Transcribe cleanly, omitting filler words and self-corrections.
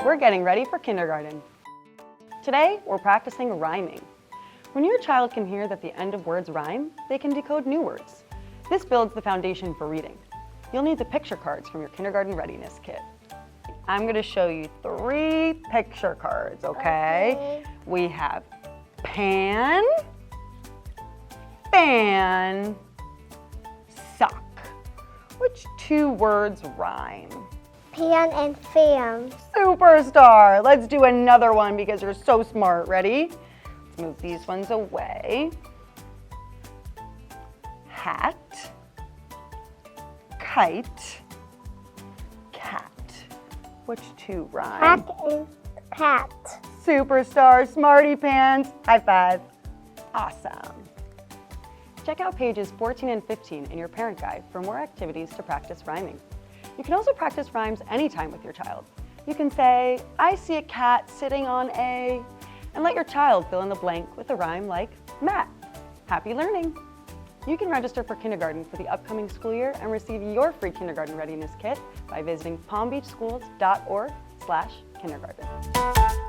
We're getting ready for kindergarten. Today, we're practicing rhyming. When your child can hear that the end of words rhyme, they can decode new words. This builds the foundation for reading. You'll need the picture cards from your kindergarten readiness kit. I'm going to show you 3 picture cards, okay? We have pan, fan, sock. Which 2 words rhyme? Pan and fan. Superstar! Let's do another one because you're so smart. Ready? Let's move these ones away. Hat, kite, cat. Which 2 rhyme? Hat and cat. Superstar, smarty pants. High five. Awesome. Check out pages 14 and 15 in your parent guide for more activities to practice rhyming. You can also practice rhymes anytime with your child. You can say, I see a cat sitting on a, and let your child fill in the blank with a rhyme like mat. Happy learning! You can register for kindergarten for the upcoming school year and receive your free kindergarten readiness kit by visiting palmbeachschools.org/kindergarten.